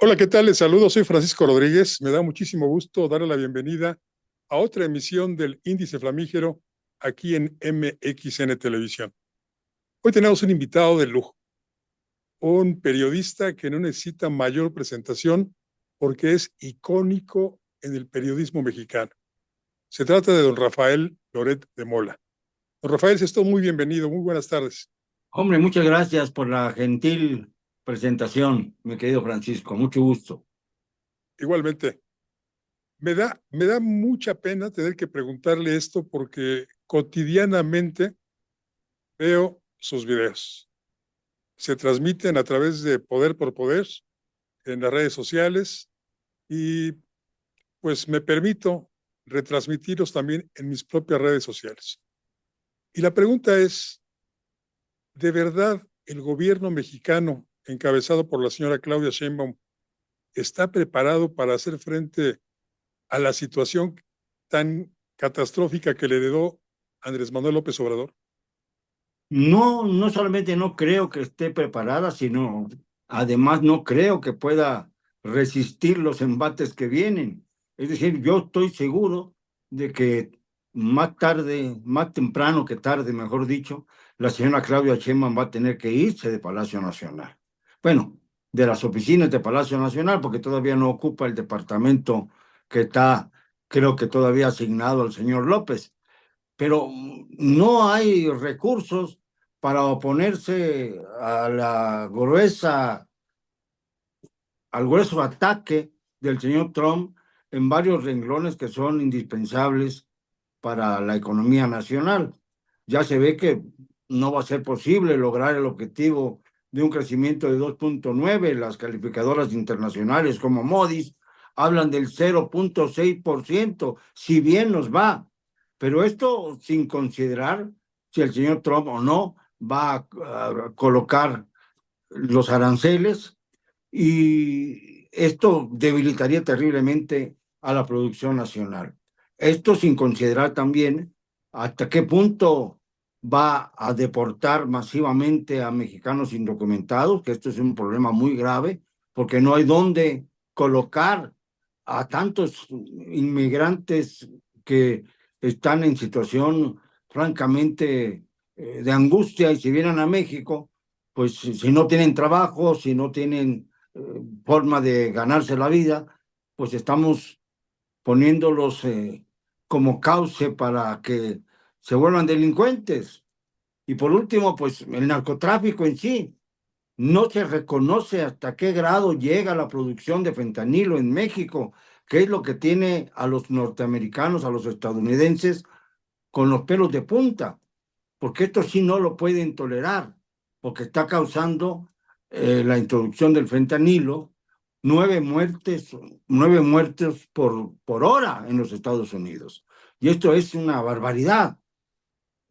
Hola, ¿qué tal? Les saludo, soy Francisco Rodríguez. Me da muchísimo gusto darle la bienvenida a otra emisión del Índice Flamígero aquí en MXN Televisión. Hoy tenemos un invitado de lujo, un periodista que no necesita mayor presentación porque es icónico en el periodismo mexicano. Se trata de don Rafael Loret de Mola. Don Rafael, es todo muy bienvenido, muy buenas tardes. Hombre, muchas gracias por la gentil presentación, mi querido Francisco. Mucho gusto. Igualmente, me da mucha pena tener que preguntarle esto porque cotidianamente veo sus videos. Se transmiten a través de Poder por Poder en las redes sociales y pues me permito retransmitirlos también en mis propias redes sociales. Y la pregunta es, ¿de verdad el gobierno mexicano, encabezado por la señora Claudia Sheinbaum, está preparado para hacer frente a la situación tan catastrófica que le heredó Andrés Manuel López Obrador? No, no solamente no creo que esté preparada, sino además no creo que pueda resistir los embates que vienen. Es decir, yo estoy seguro de que más tarde, más temprano que tarde, mejor dicho, la señora Claudia Sheinbaum va a tener que irse de Palacio Nacional. Bueno, de las oficinas de Palacio Nacional, porque todavía no ocupa el departamento que está, creo que todavía asignado al señor López, pero no hay recursos para oponerse a al grueso ataque del señor Trump en varios renglones que son indispensables para la economía nacional. Ya se ve que no va a ser posible lograr el objetivo de un crecimiento de 2.9. Las calificadoras internacionales como Moody's hablan del 0.6%, si bien nos va. Pero esto sin considerar si el señor Trump o no va a colocar los aranceles, y esto debilitaría terriblemente a la producción nacional. Esto sin considerar también hasta qué punto va a deportar masivamente a mexicanos indocumentados, que esto es un problema muy grave, porque no hay dónde colocar a tantos inmigrantes que están en situación francamente de angustia, y si vienen a México, pues si no tienen trabajo, si no tienen forma de ganarse la vida, pues estamos poniéndolos como cauce para que se vuelvan delincuentes. Y por último, pues el narcotráfico en sí. No se reconoce hasta qué grado llega la producción de fentanilo en México, que es lo que tiene a los norteamericanos, a los estadounidenses, con los pelos de punta, porque esto sí no lo pueden tolerar, porque está causando la introducción del fentanilo, nueve muertes, nueve muertes por hora en los Estados Unidos. Y esto es una barbaridad.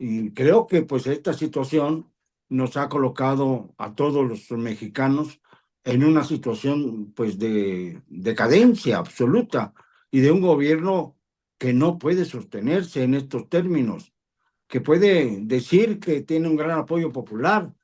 Y creo que pues esta situación nos ha colocado a todos los mexicanos en una situación pues de decadencia absoluta, y de un gobierno que no puede sostenerse en estos términos, que puede decir que tiene un gran apoyo popular,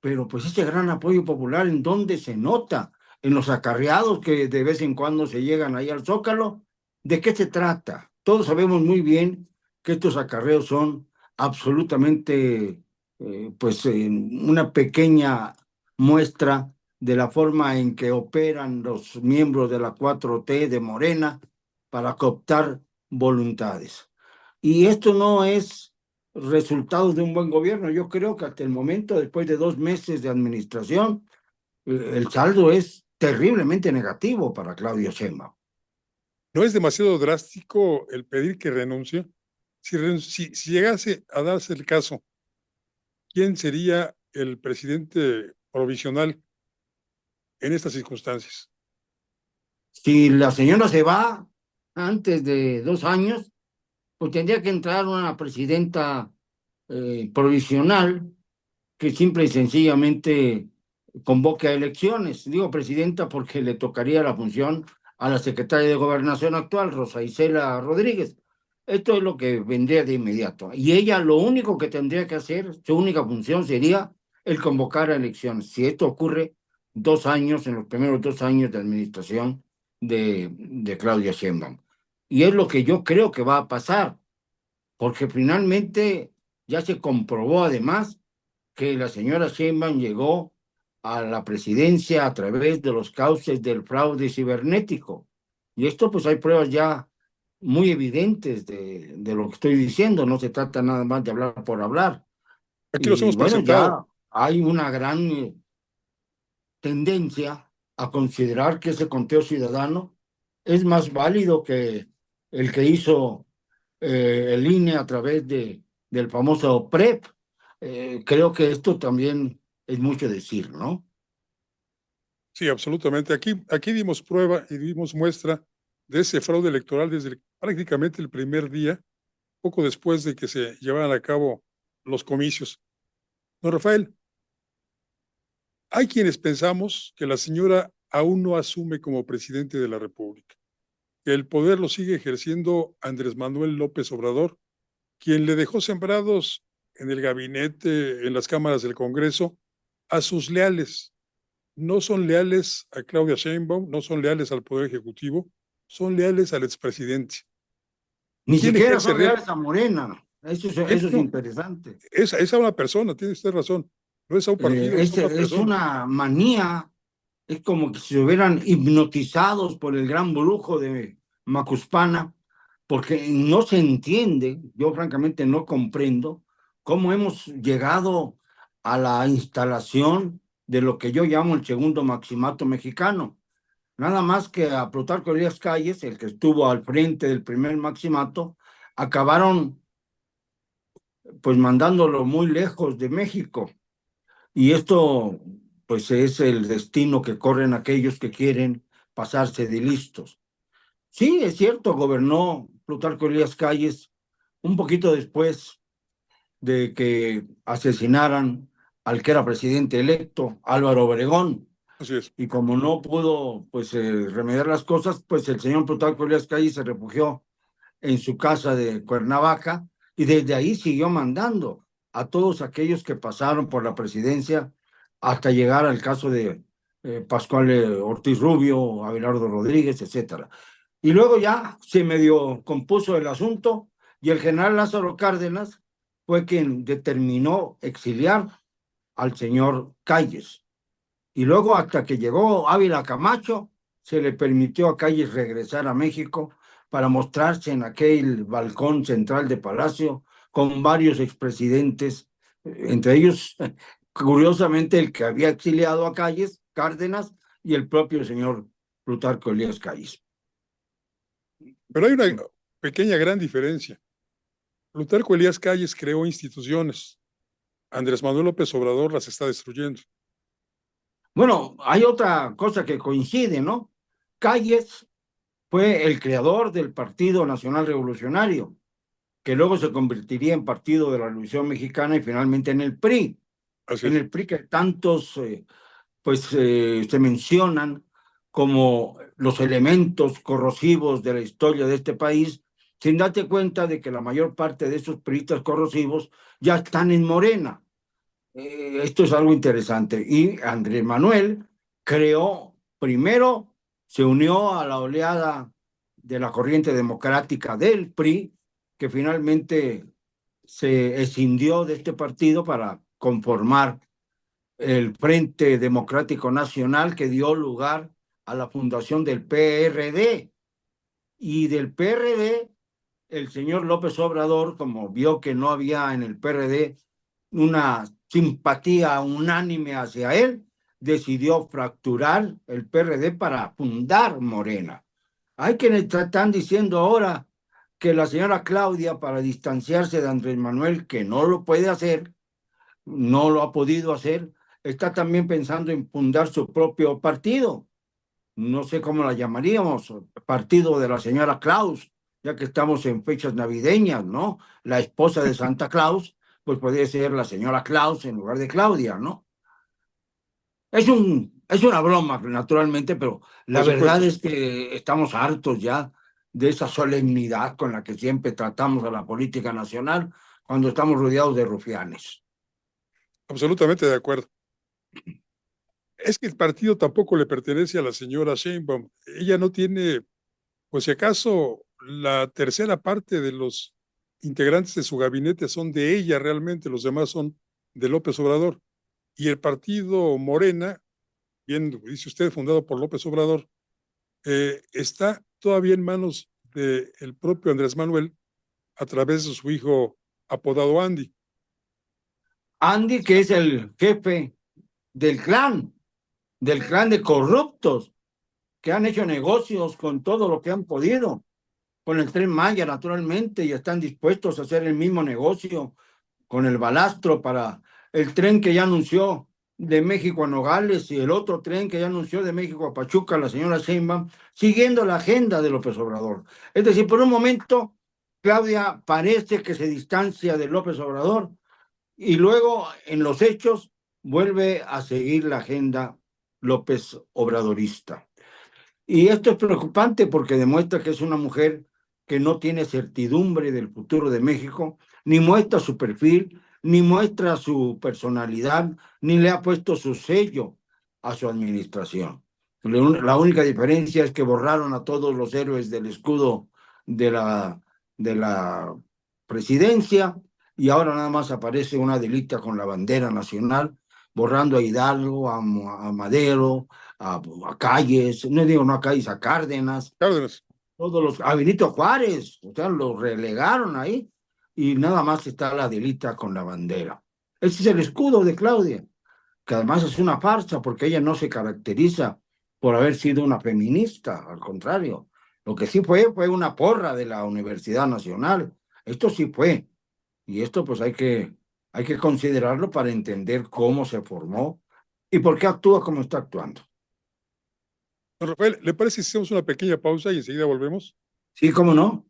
pero pues ese gran apoyo popular, ¿en dónde se nota? En los acarreados que de vez en cuando se llegan ahí al Zócalo. ¿De qué se trata? Todos sabemos muy bien que estos acarreos son absolutamente, una pequeña muestra de la forma en que operan los miembros de la 4T de Morena para cooptar voluntades. Y esto no es resultado de un buen gobierno. Yo creo que hasta el momento, después de 2 meses de administración, el saldo es terriblemente negativo para Claudio Sheinbaum. ¿No es demasiado drástico el pedir que renuncie? Si llegase a darse el caso, ¿quién sería el presidente provisional en estas circunstancias? Si la señora se va antes de 2 años, pues tendría que entrar una presidenta provisional que simple y sencillamente convoque a elecciones. Digo presidenta porque le tocaría la función a la secretaria de Gobernación actual, Rosa Isela Rodríguez. Esto es lo que vendría de inmediato. Y ella lo único que tendría que hacer, su única función sería el convocar a elecciones. Si esto ocurre, 2 años, en los primeros 2 años de administración de Claudia Sheinbaum. Y es lo que yo creo que va a pasar, porque finalmente ya se comprobó además que la señora Sheinbaum llegó a la presidencia a través de los cauces del fraude cibernético. Y esto pues hay pruebas ya muy evidentes de lo que estoy diciendo, no se trata nada más de hablar por hablar. Aquí los Y hemos bueno, presentado. ya hay una gran tendencia a considerar que ese conteo ciudadano es más válido que el que hizo el INE a través del famoso PREP. Creo que esto también es mucho decir, ¿no? Sí, absolutamente. Aquí dimos prueba y dimos muestra de ese fraude electoral desde prácticamente el primer día, poco después de que se llevaran a cabo los comicios. Don Rafael, hay quienes pensamos que la señora aún no asume como presidente de la República, que el poder lo sigue ejerciendo Andrés Manuel López Obrador, quien le dejó sembrados en el gabinete, en las cámaras del Congreso, a sus leales. No son leales a Claudia Sheinbaum, no son leales al Poder Ejecutivo, son leales al expresidente. Ni ¿Quién siquiera ejerce son real? leales a Morena. Eso es No, interesante. es a una persona, tiene usted razón. No es a un partido, es a una Es persona. una manía, es como que si se hubieran hipnotizados por el gran brujo de Macuspana, porque no se entiende, yo francamente no comprendo cómo hemos llegado a la instalación de lo que yo llamo el segundo maximato mexicano. Nada más que a Plutarco Elías Calles, el que estuvo al frente del primer maximato, acabaron pues mandándolo muy lejos de México. Y esto, pues, es el destino que corren aquellos que quieren pasarse de listos. Sí, es cierto, gobernó Plutarco Elías Calles un poquito después de que asesinaran al que era presidente electo, Álvaro Obregón. Así es. Y como no pudo, pues, remediar las cosas, pues el señor Plutarco Elías Calles se refugió en su casa de Cuernavaca y desde ahí siguió mandando a todos aquellos que pasaron por la presidencia hasta llegar al caso de Pascual Ortiz Rubio, Abelardo Rodríguez, etcétera. Y luego ya se medio compuso el asunto y el general Lázaro Cárdenas fue quien determinó exiliar al señor Calles. Y luego hasta que llegó Ávila Camacho, se le permitió a Calles regresar a México para mostrarse en aquel balcón central de Palacio con varios expresidentes, entre ellos, curiosamente, el que había exiliado a Calles, Cárdenas, y el propio señor Plutarco Elías Calles. Pero hay una pequeña gran diferencia. Plutarco Elías Calles creó instituciones. Andrés Manuel López Obrador las está destruyendo. Bueno, hay otra cosa que coincide, ¿no? Calles fue el creador del Partido Nacional Revolucionario, que luego se convertiría en Partido de la Revolución Mexicana y finalmente en el PRI. Así En es. el PRI que tantos se mencionan como los elementos corrosivos de la historia de este país, sin darte cuenta de que la mayor parte de esos priistas corrosivos ya están en Morena. Esto es algo interesante. Y Andrés Manuel creó, primero se unió a la oleada de la corriente democrática del PRI, que finalmente se escindió de este partido para conformar el Frente Democrático Nacional, que dio lugar a la fundación del PRD. Y del PRD, el señor López Obrador, como vio que no había en el PRD una simpatía unánime hacia él, decidió fracturar el PRD para fundar Morena. Hay quienes están diciendo ahora que la señora Claudia, para distanciarse de Andrés Manuel, que no lo puede hacer, no lo ha podido hacer, está también pensando en fundar su propio partido. No sé cómo la llamaríamos, partido de la señora Claus, ya que estamos en fechas navideñas, ¿no? La esposa de Santa Claus, pues podría ser la señora Claus en lugar de Claudia, ¿no? Es una broma, naturalmente, pero la Por verdad supuesto. es que estamos hartos ya de esa solemnidad con la que siempre tratamos a la política nacional cuando estamos rodeados de rufianes. Absolutamente de acuerdo. Es que el partido tampoco le pertenece a la señora Sheinbaum. Ella no tiene, pues si acaso, la tercera parte de los integrantes de su gabinete son de ella realmente, los demás son de López Obrador. Y el partido Morena, bien dice usted, fundado por López Obrador, está todavía en manos del propio Andrés Manuel a través de su hijo apodado Andy. Andy, que es el jefe del clan de corruptos que han hecho negocios con todo lo que han podido, con el Tren Maya, naturalmente, y están dispuestos a hacer el mismo negocio con el balastro para el tren que ya anunció de México a Nogales y el otro tren que ya anunció de México a Pachuca, la señora Sheinbaum, siguiendo la agenda de López Obrador. Es decir, por un momento, Claudia parece que se distancia de López Obrador y luego, en los hechos, vuelve a seguir la agenda López Obradorista. Y esto es preocupante porque demuestra que es una mujer que no tiene certidumbre del futuro de México, ni muestra su perfil, ni muestra su personalidad, ni le ha puesto su sello a su administración. La única diferencia es que borraron a todos los héroes del escudo de la presidencia y ahora nada más aparece una Adelita con la bandera nacional, borrando a Hidalgo, a Madero, a Calles, no digo no a Calles, a Cárdenas, todos los, a Benito Juárez, o sea, los relegaron ahí y nada más está la Adelita con la bandera. Ese es el escudo de Claudia, que además es una farsa porque ella no se caracteriza por haber sido una feminista, al contrario. Lo que sí fue una porra de la Universidad Nacional. Esto sí fue. Y esto pues hay que considerarlo para entender cómo se formó y por qué actúa como está actuando. Don Rafael, ¿le parece si hacemos una pequeña pausa y enseguida volvemos? Sí, cómo no.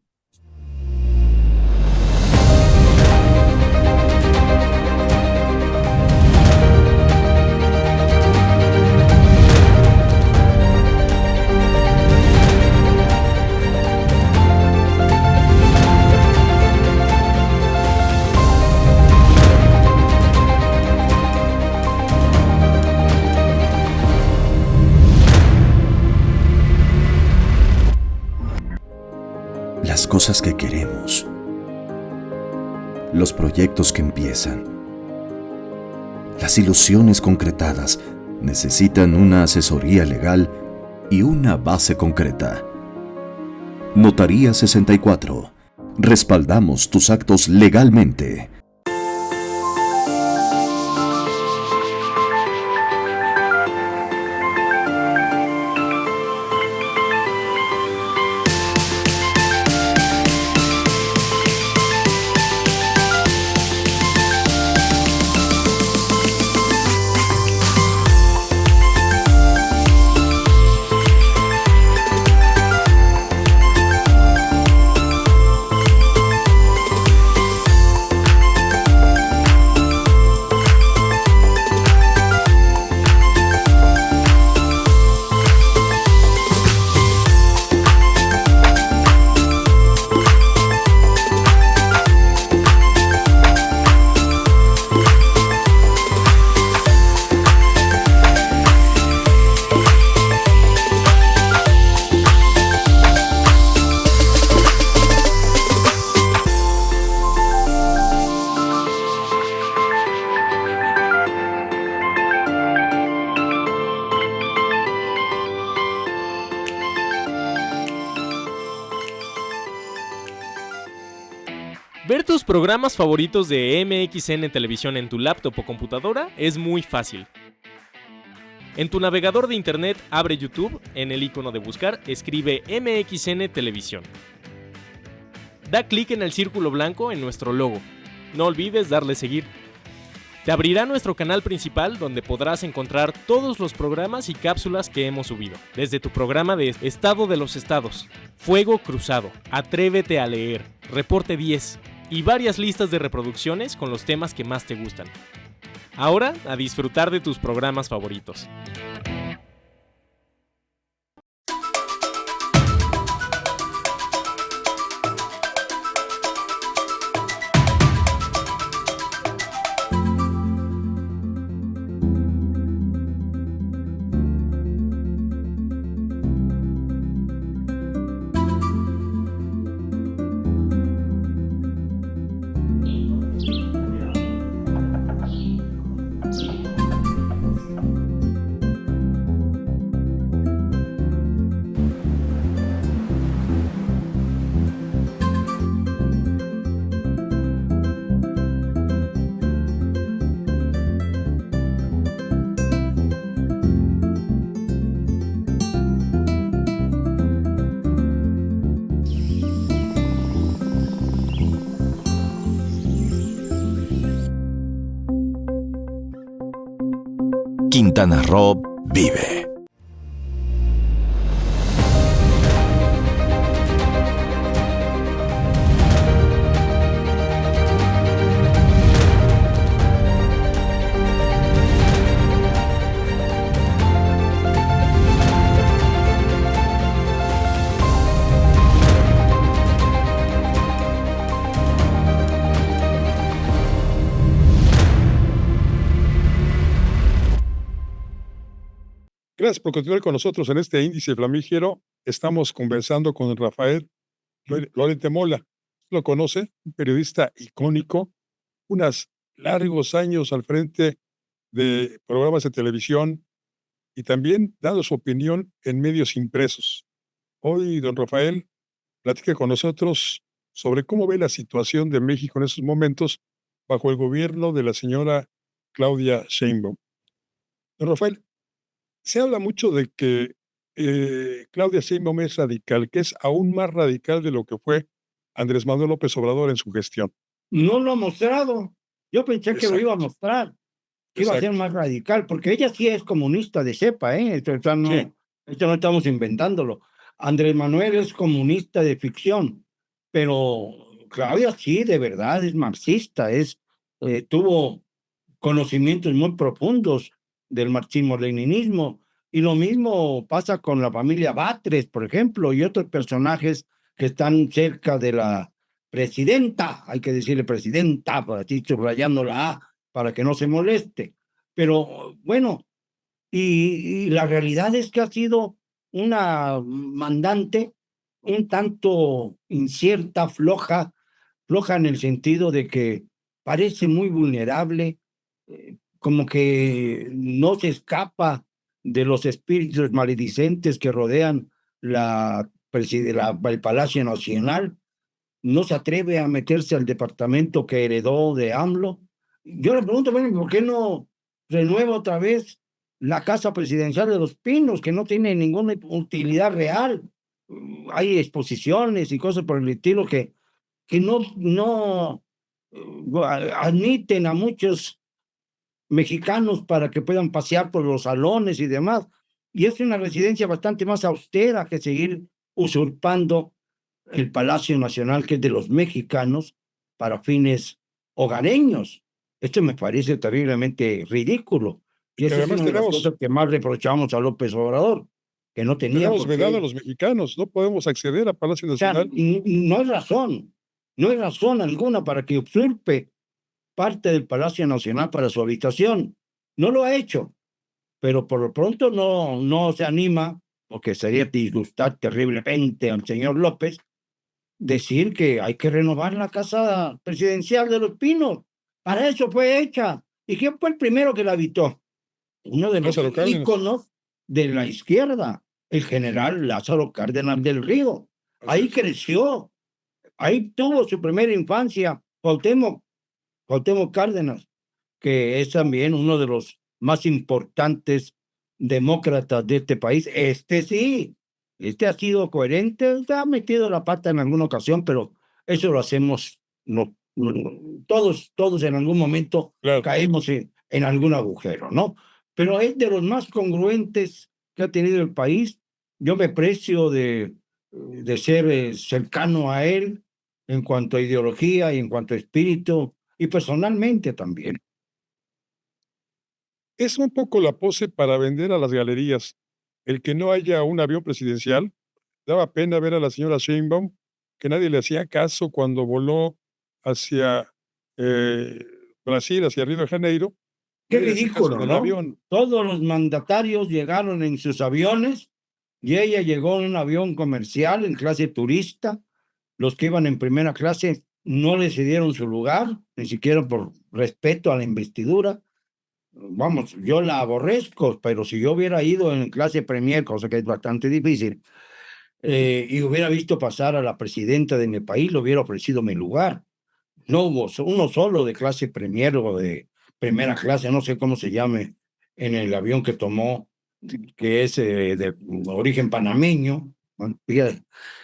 Las cosas que queremos, los proyectos que empiezan, las ilusiones concretadas necesitan una asesoría legal y una base concreta. Notaría 64. Respaldamos tus actos legalmente. Ver tus programas favoritos de MXN Televisión en tu laptop o computadora es muy fácil. En tu navegador de internet abre YouTube, en el icono de buscar escribe MXN Televisión. Da clic en el círculo blanco en nuestro logo. No olvides darle seguir. Te abrirá nuestro canal principal donde podrás encontrar todos los programas y cápsulas que hemos subido. Desde tu programa de Estado de los Estados, Fuego Cruzado, Atrévete a leer, Reporte 10 y varias listas de reproducciones con los temas que más te gustan. Ahora, a disfrutar de tus programas favoritos. Quintana Roo vive. Gracias por continuar con nosotros en este índice flamígero. Estamos conversando con Rafael Lorente Mola. Lo conoce, un periodista icónico, unos largos años al frente de programas de televisión y también dando su opinión en medios impresos. Hoy, don Rafael, platica con nosotros sobre cómo ve la situación de México en estos momentos bajo el gobierno de la señora Claudia Sheinbaum. Don Rafael, se habla mucho de que Claudia Sheinbaum es radical, que es aún más radical de lo que fue Andrés Manuel López Obrador en su gestión. No lo ha mostrado. Yo pensé que lo iba a Exacto. mostrar, que iba a ser Exacto. más radical, porque ella sí es comunista de cepa, ¿eh? Esto no, Sí. esto no estamos inventándolo. Andrés Manuel es comunista de ficción, pero Claudia sí, de verdad, es marxista, tuvo conocimientos muy profundos del marxismo-leninismo, y lo mismo pasa con la familia Batres, por ejemplo, y otros personajes que están cerca de la presidenta, hay que decirle presidenta, para ti subrayando la A, para que no se moleste. Pero bueno, y la realidad es que ha sido una mandante un tanto incierta, floja en el sentido de que parece muy vulnerable, como que no se escapa de los espíritus maledicentes que rodean el Palacio Nacional, no se atreve a meterse al departamento que heredó de AMLO. Yo le pregunto, bueno, ¿por qué no renueva otra vez la Casa Presidencial de los Pinos, que no tiene ninguna utilidad real? Hay exposiciones y cosas por el estilo que no admiten a muchos mexicanos para que puedan pasear por los salones y demás. Y es una residencia bastante más austera que seguir usurpando el Palacio Nacional, que es de los mexicanos, para fines hogareños. Esto me parece terriblemente ridículo. Y esa es Además una de las cosas que más reprochamos a López Obrador, que no tenía tenemos por vedado a qué. los mexicanos, no podemos acceder a Palacio O sea, Nacional. no hay razón alguna para que usurpe parte del Palacio Nacional para su habitación. No lo ha hecho, pero por lo pronto no se anima, porque sería disgustar terriblemente al señor López, decir que hay que renovar la Casa Presidencial de los Pinos. Para eso fue hecha. ¿Y quién fue el primero que la habitó? Uno de los Lázaro Cárdenas. íconos de la izquierda, el general Lázaro Cárdenas del Río. Ahí creció, ahí tuvo su primera infancia Cuauhtémoc Cárdenas, que es también uno de los más importantes demócratas de este país. Sí, ha sido coherente, ha metido la pata en alguna ocasión, pero eso lo hacemos todos en algún momento. Claro. Caemos en algún agujero, ¿no? Pero es de los más congruentes que ha tenido el país. Yo me precio de ser cercano a él en cuanto a ideología y en cuanto a espíritu, y personalmente también. Es un poco la pose para vender a las galerías. El que no haya un avión presidencial, daba pena ver a la señora Sheinbaum, que nadie le hacía caso cuando voló hacia Brasil, hacia Río de Janeiro. Qué Nadie le hacía caso ridículo, en el ¿no? avión. Todos los mandatarios llegaron en sus aviones y ella llegó en un avión comercial en clase turista. Los que iban en primera clase no le cedieron su lugar, ni siquiera por respeto a la investidura. Vamos, yo la aborrezco, pero si yo hubiera ido en clase premier, cosa que es bastante difícil, y hubiera visto pasar a la presidenta de mi país, le hubiera ofrecido mi lugar. No hubo uno solo de clase premier o de primera clase, no sé cómo se llame, en el avión que tomó, que es de origen panameño,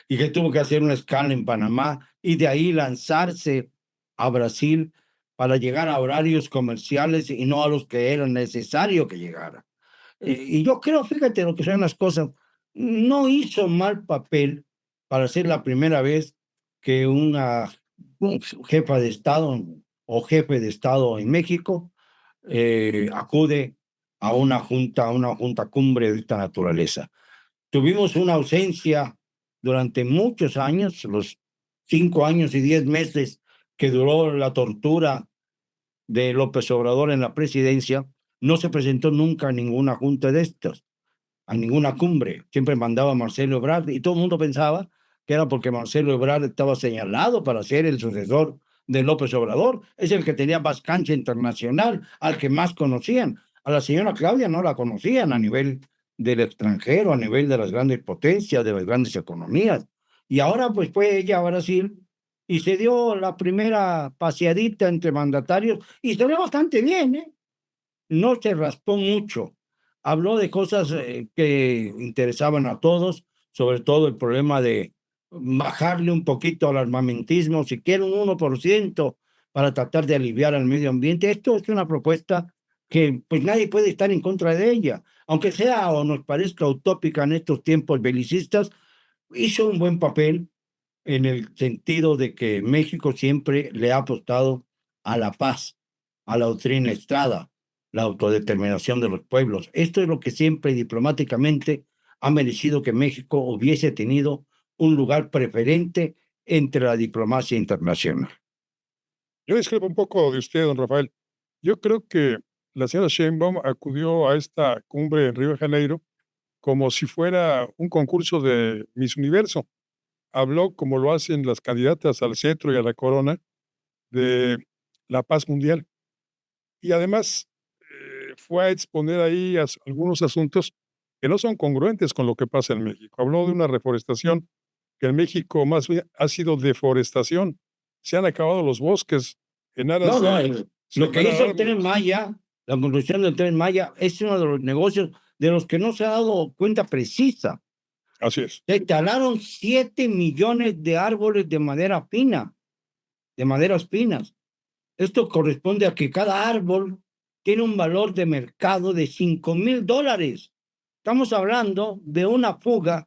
y que tuvo que hacer una escala en Panamá y de ahí lanzarse a Brasil para llegar a horarios comerciales y no a los que era necesario que llegara. Y yo creo, fíjate lo que son las cosas, no hizo mal papel para ser la primera vez que una jefa de Estado o jefe de Estado en México acude a una junta cumbre de esta naturaleza. Tuvimos una ausencia durante muchos años, los 5 años y 10 meses que duró la tortura de López Obrador en la presidencia. No se presentó nunca a ninguna junta de estas, a ninguna cumbre. Siempre mandaba a Marcelo Ebrard y todo el mundo pensaba que era porque Marcelo Ebrard estaba señalado para ser el sucesor de López Obrador. Es el que tenía más cancha internacional, al que más conocían. A la señora Claudia no la conocían a nivel del extranjero, a nivel de las grandes potencias, de las grandes economías. Y ahora pues fue ella a Brasil y se dio la primera paseadita entre mandatarios y se ve bastante bien, ¿eh? No se raspó mucho. Habló de cosas que interesaban a todos, sobre todo el problema de bajarle un poquito al armamentismo, siquiera un 1%, para tratar de aliviar al medio ambiente. Esto es una propuesta que pues nadie puede estar en contra de ella, aunque sea o nos parezca utópica en estos tiempos belicistas. Hizo un buen papel en el sentido de que México siempre le ha apostado a la paz, a la doctrina Estrada, la autodeterminación de los pueblos. Esto es lo que siempre diplomáticamente ha merecido que México hubiese tenido un lugar preferente entre la diplomacia internacional. Yo discrepo un poco de usted, don Rafael. Yo creo que la señora Sheinbaum acudió a esta cumbre en Río de Janeiro como si fuera un concurso de Miss Universo. Habló, como lo hacen las candidatas al cetro y a la corona, de la paz mundial. Y además fue a exponer ahí algunos asuntos que no son congruentes con lo que pasa en México. Habló de una reforestación que en México más bien ha sido deforestación. Se han acabado los bosques en aras Lo que hizo el árboles. Tren Maya, la construcción del Tren Maya, es uno de los negocios de los que no se ha dado cuenta precisa. Así es. Se talaron 7 millones de árboles de madera fina, de maderas finas. Esto corresponde a que cada árbol tiene un valor de mercado de $5,000. Estamos hablando de una fuga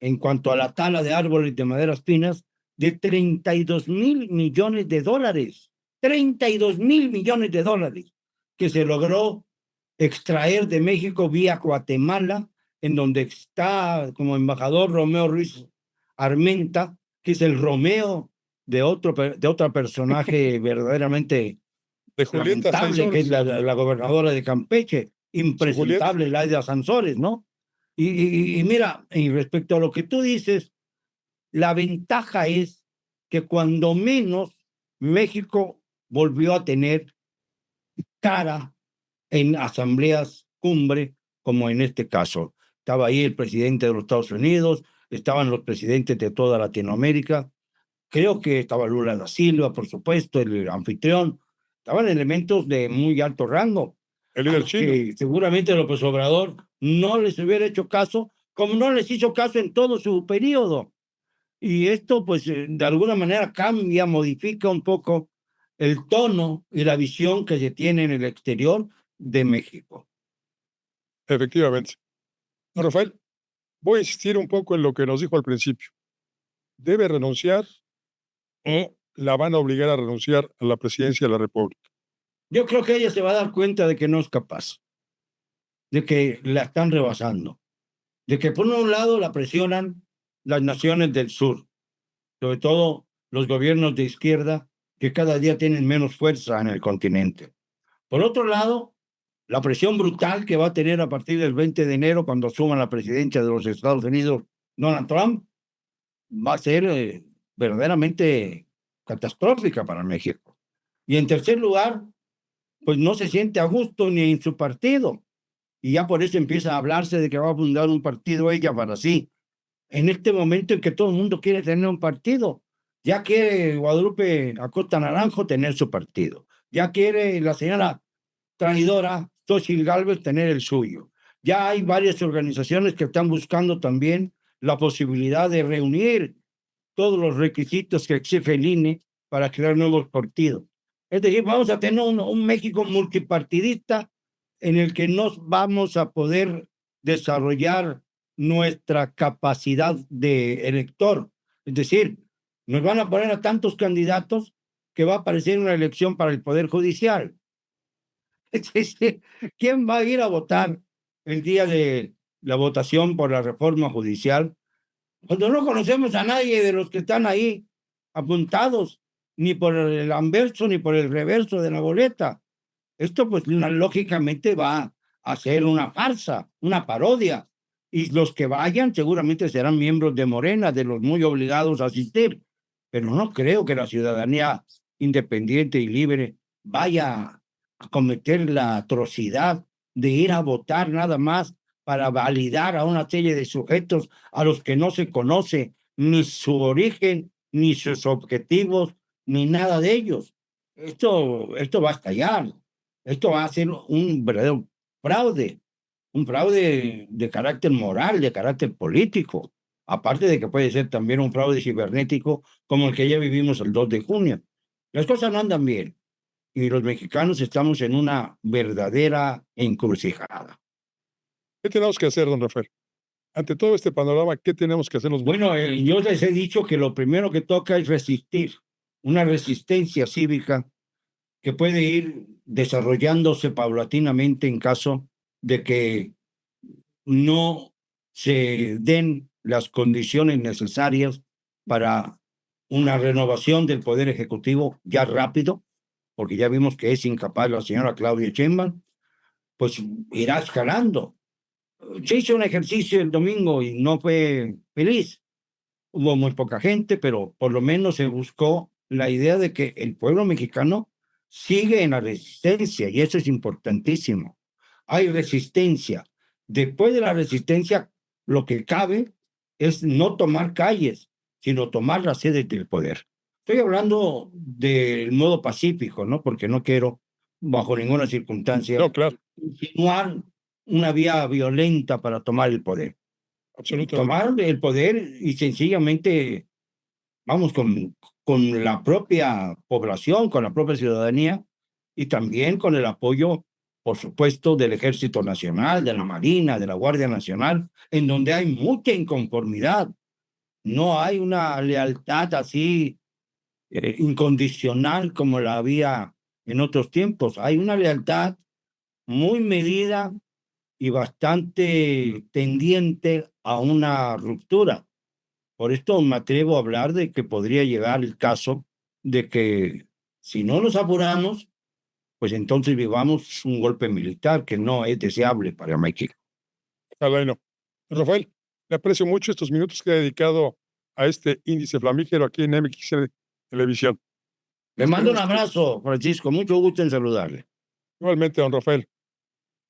en cuanto a la tala de árboles de maderas finas de $32,000 millones. $32,000 millones que se logró extraer de México vía Guatemala, en donde está como embajador Romeo Ruiz Armenta, que es el Romeo de otra personaje verdaderamente De Julieta lamentable, que es la gobernadora de Campeche, impresentable, Laida Sansores, ¿no? Y mira, y respecto a lo que tú dices, la ventaja es que cuando menos México volvió a tener cara en asambleas cumbre, como en este caso. Estaba ahí el presidente de los Estados Unidos, estaban los presidentes de toda Latinoamérica, creo que estaba Lula da Silva, por supuesto, el anfitrión, estaban elementos de muy alto rango, el líder chino, que seguramente López Obrador no les hubiera hecho caso, como no les hizo caso en todo su periodo. Y esto, pues, de alguna manera cambia, modifica un poco el tono y la visión que se tiene en el exterior de México. efectivamente. Don Rafael, voy a insistir un poco en lo que nos dijo al principio. ¿Debe renunciar o la van a obligar a renunciar a la presidencia de la República? Yo creo que ella se va a dar cuenta de que no es capaz, de que la están rebasando, de que por un lado la presionan las naciones del sur, sobre todo los gobiernos de izquierda, que cada día tienen menos fuerza en el continente. Por otro lado, la presión brutal que va a tener a partir del 20 de enero, cuando asuma la presidencia de los Estados Unidos Donald Trump, va a ser verdaderamente catastrófica para México. Y en tercer lugar, pues no se siente a gusto ni en su partido. Y ya por eso empieza a hablarse de que va a fundar un partido ella para sí. En este momento en que todo el mundo quiere tener un partido, ya quiere Guadalupe Acosta Naranjo tener su partido, ya quiere la señora traidora Xochitl Gálvez tener el suyo. Ya hay varias organizaciones que están buscando también la posibilidad de reunir todos los requisitos que exige el INE para crear nuevos partidos. Es decir, vamos a tener un México multipartidista en el que no vamos a poder desarrollar nuestra capacidad de elector. Es decir, nos van a poner a tantos candidatos que va a aparecer una elección para el Poder Judicial. Es decir, ¿quién va a ir a votar el día de la votación por la reforma judicial cuando no conocemos a nadie de los que están ahí apuntados, ni por el anverso ni por el reverso de la boleta? Esto pues lógicamente va a ser una farsa, una parodia, y los que vayan seguramente serán miembros de Morena, de los muy obligados a asistir, pero no creo que la ciudadanía independiente y libre vaya a cometer la atrocidad de ir a votar nada más para validar a una serie de sujetos a los que no se conoce ni su origen, ni sus objetivos, ni nada de ellos. Esto va a estallar. Esto va a ser un verdadero fraude, un fraude de carácter moral, de carácter político, aparte de que puede ser también un fraude cibernético como el que ya vivimos el 2 de junio. Las cosas no andan bien y los mexicanos estamos en una verdadera encrucijada. ¿Qué tenemos que hacer, don Rafael? Ante todo este panorama, ¿qué tenemos que hacer los Bueno, yo les he dicho que lo primero que toca es resistir, una resistencia cívica que puede ir desarrollándose paulatinamente en caso de que no se den las condiciones necesarias para una renovación del Poder Ejecutivo ya rápido, porque ya vimos que es incapaz la señora Claudia Sheinbaum, pues irá escalando. Se hizo un ejercicio el domingo y no fue feliz. Hubo muy poca gente, pero por lo menos se buscó la idea de que el pueblo mexicano sigue en la resistencia y eso es importantísimo. Hay resistencia. Después de la resistencia, lo que cabe es no tomar calles, sino tomar las sedes del poder. Estoy hablando del modo pacífico, ¿no? Porque no quiero, bajo ninguna circunstancia, No, claro, insinuar una vía violenta para tomar el poder. absolutamente. Tomar el poder y sencillamente, vamos, con la propia población, con la propia ciudadanía y también con el apoyo, por supuesto, del Ejército Nacional, de la Marina, de la Guardia Nacional, en donde hay mucha inconformidad. No hay una lealtad así incondicional como la había en otros tiempos. Hay una lealtad muy medida y bastante tendiente a una ruptura. Por esto me atrevo a hablar de que podría llegar el caso de que si no nos apuramos, pues entonces vivamos un golpe militar que no es deseable para México. Ojalá y no. Don Rafael, le aprecio mucho estos minutos que ha dedicado a este índice flamígero aquí en MXN Televisión. Le mando un Esperemos que- abrazo, Francisco. Mucho gusto en saludarle. Igualmente, don Rafael.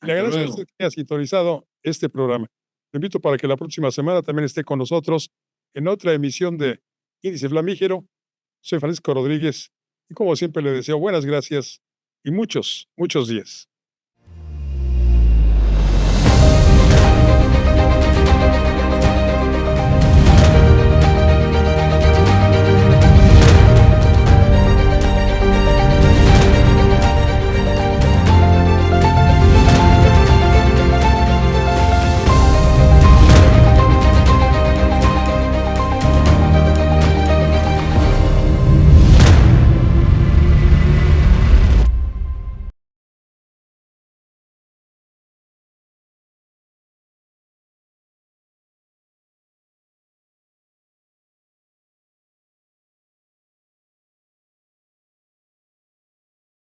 Le Hasta agradezco a luego. usted que haya sintonizado este programa. Le invito para que la próxima semana también esté con nosotros en otra emisión de Índice Flamígero. Soy Francisco Rodríguez y como siempre le deseo buenas gracias y muchos, muchos días.